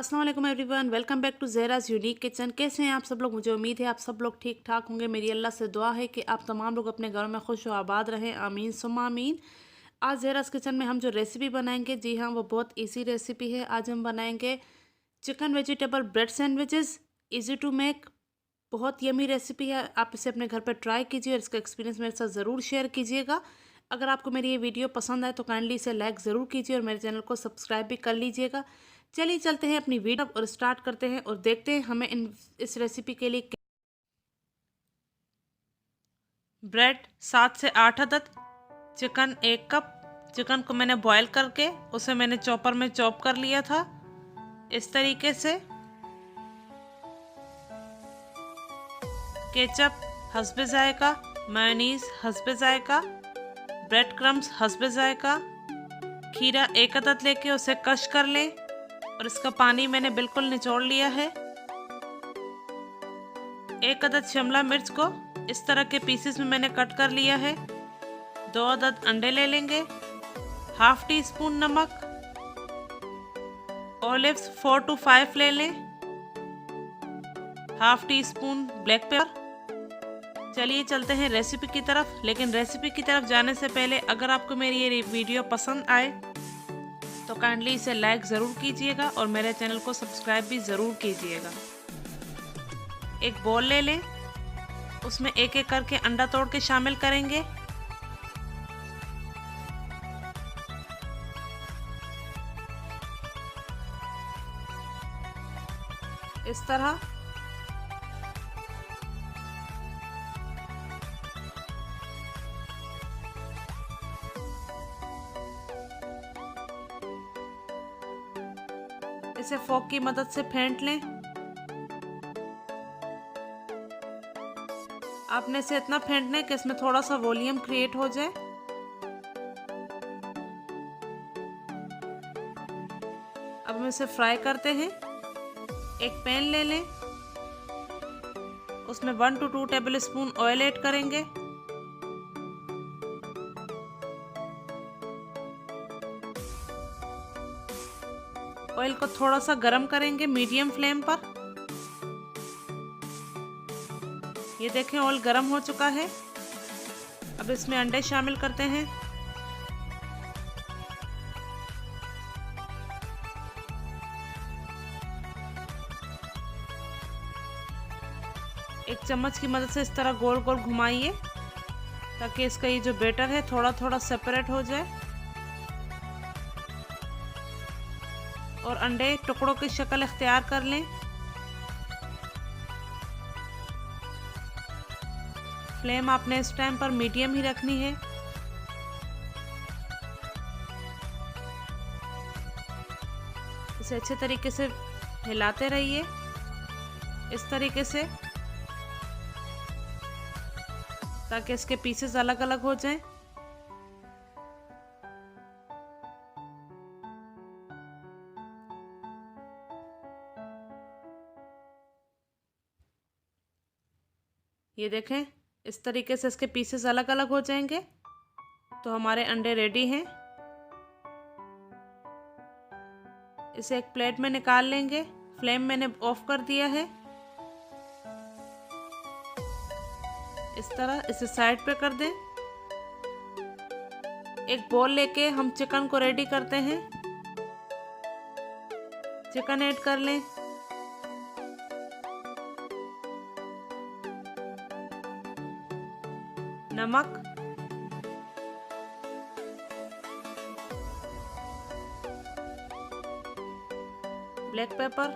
अस्सलाम वालेकुम everyone, welcome back to Zahra's unique kitchen. कैसे हैं आप सब लोग? मुझे उम्मीद है आप सब लोग ठीक ठाक होंगे। मेरी अल्लाह से दुआ है कि आप तमाम लोग अपने घरों में खुश व आबाद रहें, आमीन सुम्मा आमीन। आज ज़हराज़ किचन में हम जो रेसिपी बनाएंगे, जी हाँ, वो बहुत इजी रेसिपी है। आज हम बनाएंगे chicken vegetable bread sandwiches. Easy to make, बहुत यमी रेसिपी है। आप इसे अपने घर पर ट्राई कीजिए और इसका एक्सपीरियंस मेरे साथ ज़रूर शेयर कीजिएगा। अगर आपको मेरी ये वीडियो पसंद आए तो काइंडली इसे लाइक ज़रूर कीजिए और मेरे चैनल को सब्सक्राइब भी कर लीजिएगा। चलिए चलते हैं अपनी वीडियो और स्टार्ट करते हैं और देखते हैं हमें इस रेसिपी के लिए ब्रेड 7 से 8 अदद, चिकन 1 कप। चिकन को मैंने बॉयल करके उसे मैंने चॉपर में चॉप कर लिया था इस तरीके से। केचप हस्बे जायका, मेयोनीज हस्बे जायका, ब्रेड क्रम्स हस्बे जायका। खीरा 1 अदद लेके उसे कश कर लें और इसका पानी मैंने बिल्कुल निचोड़ लिया है। 1 अदद शिमला मिर्च को इस तरह के पीसेस में मैंने कट कर लिया है। 2 अदद अंडे ले लेंगे। हाफ टी स्पून नमक। ऑलिव्स 4 to 5 ले लें। Half tea spoon black pepper. चलिए चलते हैं रेसिपी की तरफ। लेकिन रेसिपी की तरफ जाने से पहले अगर आपको मेरी ये वीडियो पसंद आए तो काइंडली इसे लाइक ज़रूर कीजिएगा और मेरे चैनल को सब्सक्राइब भी ज़रूर कीजिएगा। एक बोल ले लें, उसमें एक एक करके अंडा तोड़ के शामिल करेंगे। इस तरह इसे फोक की मदद से फेंट लें। आपने इसे इतना फेंटना है कि इसमें थोड़ा सा वॉल्यूम क्रिएट हो जाए। अब हम इसे फ्राई करते हैं। एक पैन ले लें, उसमें 1 to 2 table spoon oil add करेंगे। ऑयल को थोड़ा सा गरम करेंगे मीडियम फ्लेम पर। ये देखें ऑयल गरम हो चुका है। अब इसमें अंडे शामिल करते हैं। एक चम्मच की मदद से इस तरह गोल गोल घुमाइए ताकि इसका ये जो बैटर है थोड़ा थोड़ा सेपरेट हो जाए और अंडे टुकड़ों की शक्ल इख्तियार कर लें। फ्लेम आपने इस टाइम पर मीडियम ही रखनी है। इसे अच्छे तरीके से हिलाते रहिए इस तरीके से ताकि इसके पीसेस अलग अलग हो जाएं। ये देखें इस तरीके से इसके पीसेस अलग अलग हो जाएंगे तो हमारे अंडे रेडी हैं। इसे एक प्लेट में निकाल लेंगे। फ्लेम मैंने ऑफ कर दिया है। इस तरह इसे साइड पे कर दें। एक बोल लेके हम चिकन को रेडी करते हैं। चिकन ऐड कर लें। नमक, ब्लैक पेपर,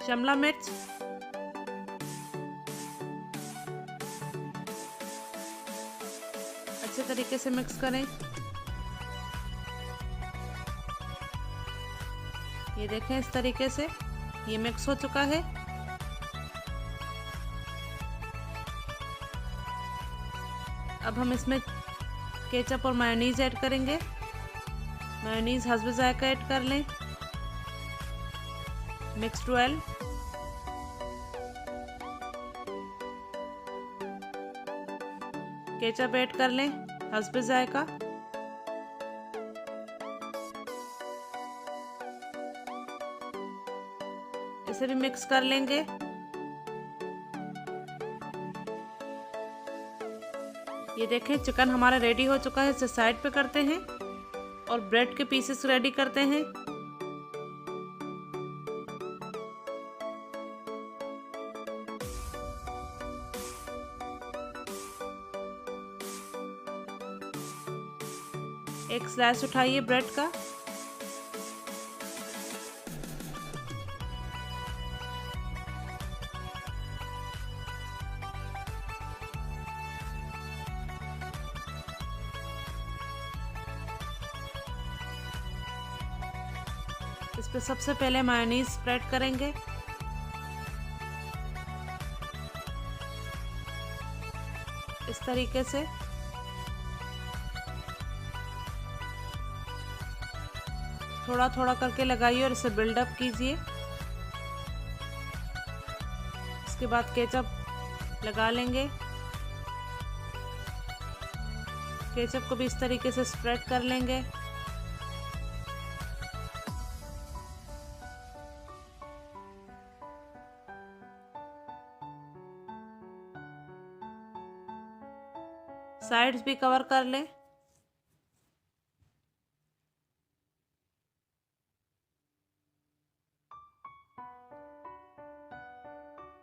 शिमला मिर्च, अच्छे तरीके से मिक्स करें। ये देखें इस तरीके से ये मिक्स हो चुका है। अब हम इसमें केचप और मेयोनीज ऐड करेंगे। मेयोनीज हस्बे जायका ऐड कर लें। Mixed well. केचप ऐड कर लें हस्बे जायका। इसे भी मिक्स कर लेंगे। ये देखें चिकन हमारा रेडी हो चुका है। इसे साइड पे करते हैं और ब्रेड के पीसेस रेडी करते हैं। एक स्लाइस उठाइए ब्रेड का। इस पे सबसे पहले मायोनीज स्प्रेड करेंगे। इस तरीके से थोड़ा थोड़ा करके लगाइए और इसे बिल्डअप कीजिए। इसके बाद केचप लगा लेंगे। केचप को भी इस तरीके से स्प्रेड कर लेंगे। साइड्स भी कवर कर लें।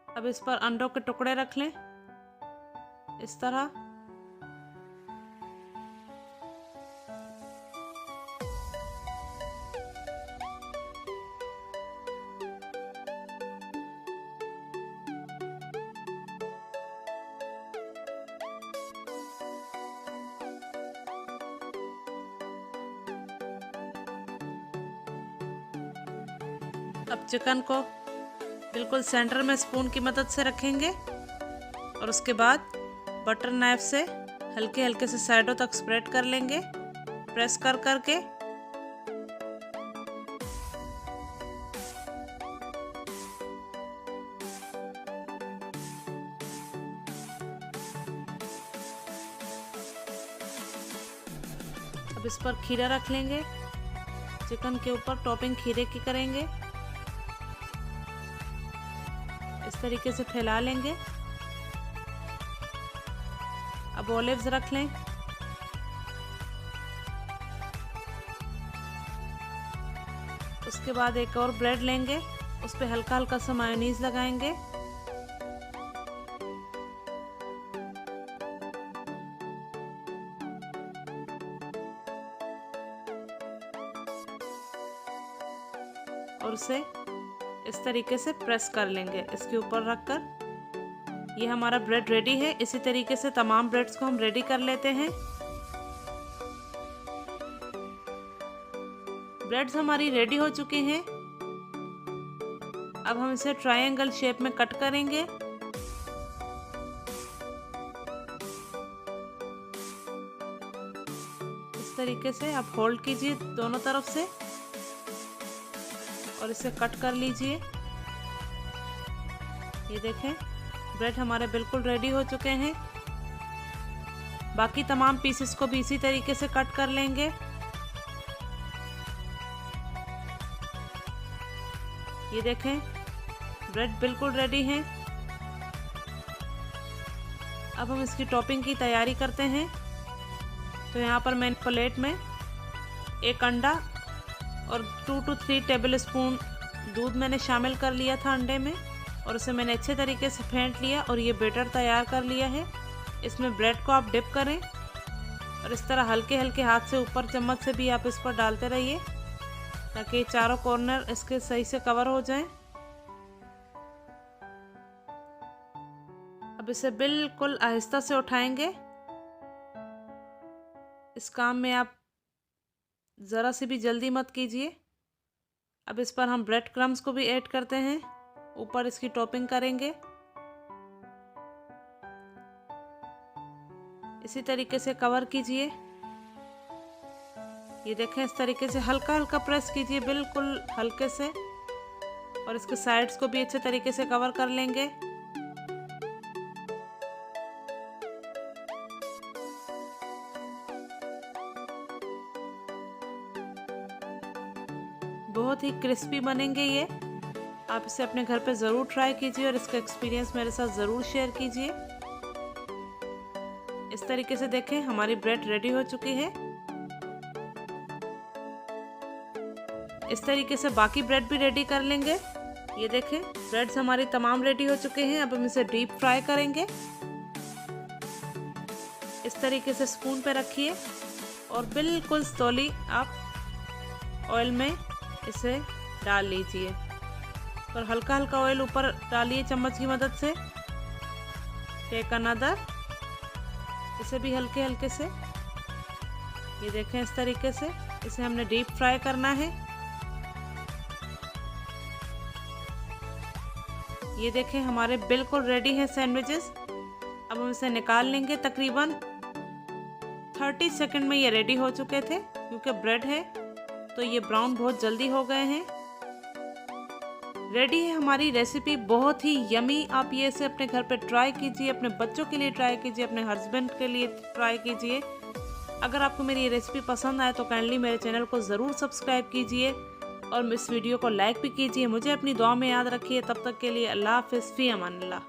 अब इस पर अंडों के टुकड़े रख लें इस तरह। अब चिकन को बिल्कुल सेंटर में स्पून की मदद से रखेंगे और उसके बाद बटर नाइफ से हल्के हल्के से साइडों तक स्प्रेड कर लेंगे, प्रेस कर करके। अब इस पर खीरा रख लेंगे। चिकन के ऊपर टॉपिंग खीरे की करेंगे। इस तरीके से फैला लेंगे। अब ऑलिव्स रख लें। उसके बाद एक और ब्रेड लेंगे, उस पे हल्का हल्का सा मायोनीज लगाएंगे। और उसे इस तरीके से प्रेस कर लेंगे इसके ऊपर रखकर। ये हमारा ब्रेड रेडी है। इसी तरीके से तमाम ब्रेड्स को हम रेडी कर लेते हैं। ब्रेड्स हमारी रेडी हो चुकी हैं। अब हम इसे ट्रायंगल शेप में कट करेंगे। इस तरीके से आप होल्ड कीजिए दोनों तरफ से और इसे कट कर लीजिए। ये देखें ब्रेड हमारे बिल्कुल रेडी हो चुके हैं। बाकी तमाम पीसेस को भी इसी तरीके से कट कर लेंगे। ये देखें ब्रेड बिल्कुल रेडी हैं। अब हम इसकी टॉपिंग की तैयारी करते हैं। तो यहाँ पर मैंने प्लेट में एक अंडा और 2 to 3 टेबल स्पून दूध मैंने शामिल कर लिया था अंडे में, और उसे मैंने अच्छे तरीके से फेंट लिया और ये बैटर तैयार कर लिया है। इसमें ब्रेड को आप डिप करें और इस तरह हल्के हल्के हाथ से ऊपर चम्मच से भी आप इस पर डालते रहिए ताकि चारों कॉर्नर इसके सही से कवर हो जाएं। अब इसे बिल्कुल आहिस्ता से उठाएंगे। इस काम में आप ज़रा सी भी जल्दी मत कीजिए। अब इस पर हम ब्रेड क्रम्स को भी ऐड करते हैं, ऊपर इसकी टॉपिंग करेंगे। इसी तरीके से कवर कीजिए। ये देखें इस तरीके से हल्का हल्का प्रेस कीजिए, बिल्कुल हल्के से, और इसके साइड्स को भी अच्छे तरीके से कवर कर लेंगे। बहुत ही क्रिस्पी बनेंगे ये। आप इसे अपने घर पे ज़रूर ट्राई कीजिए और इसका एक्सपीरियंस मेरे साथ ज़रूर शेयर कीजिए। इस तरीके से देखें हमारी ब्रेड रेडी हो चुकी है। इस तरीके से बाकी ब्रेड भी रेडी कर लेंगे। ये देखें ब्रेड्स हमारी तमाम रेडी हो चुके हैं। अब हम इसे डीप फ्राई करेंगे। इस तरीके से स्पून पे रखिए और बिल्कुल स्लोली आप ऑयल में इसे डाल लीजिए और हल्का हल्का ऑयल ऊपर डालिए चम्मच की मदद से। टेक अनदर, इसे भी हल्के हल्के से। ये देखें इस तरीके से इसे हमने डीप फ्राई करना है। ये देखें हमारे बिल्कुल रेडी हैं सैंडविचेस। अब हम इसे निकाल लेंगे। तकरीबन 30 सेकंड में ये रेडी हो चुके थे। क्योंकि ब्रेड है तो ये ब्राउन बहुत जल्दी हो गए हैं। रेडी है हमारी रेसिपी, बहुत ही यमी। आप ये इसे अपने घर पे ट्राई कीजिए, अपने बच्चों के लिए ट्राई कीजिए, अपने हस्बैंड के लिए ट्राई कीजिए। अगर आपको मेरी ये रेसिपी पसंद आए तो काइंडली मेरे चैनल को ज़रूर सब्सक्राइब कीजिए और इस वीडियो को लाइक भी कीजिए। मुझे अपनी दुआ में याद रखिए। तब तक के लिए अल्लाह हाफ़िज़, फ़ी अमान अल्लाह।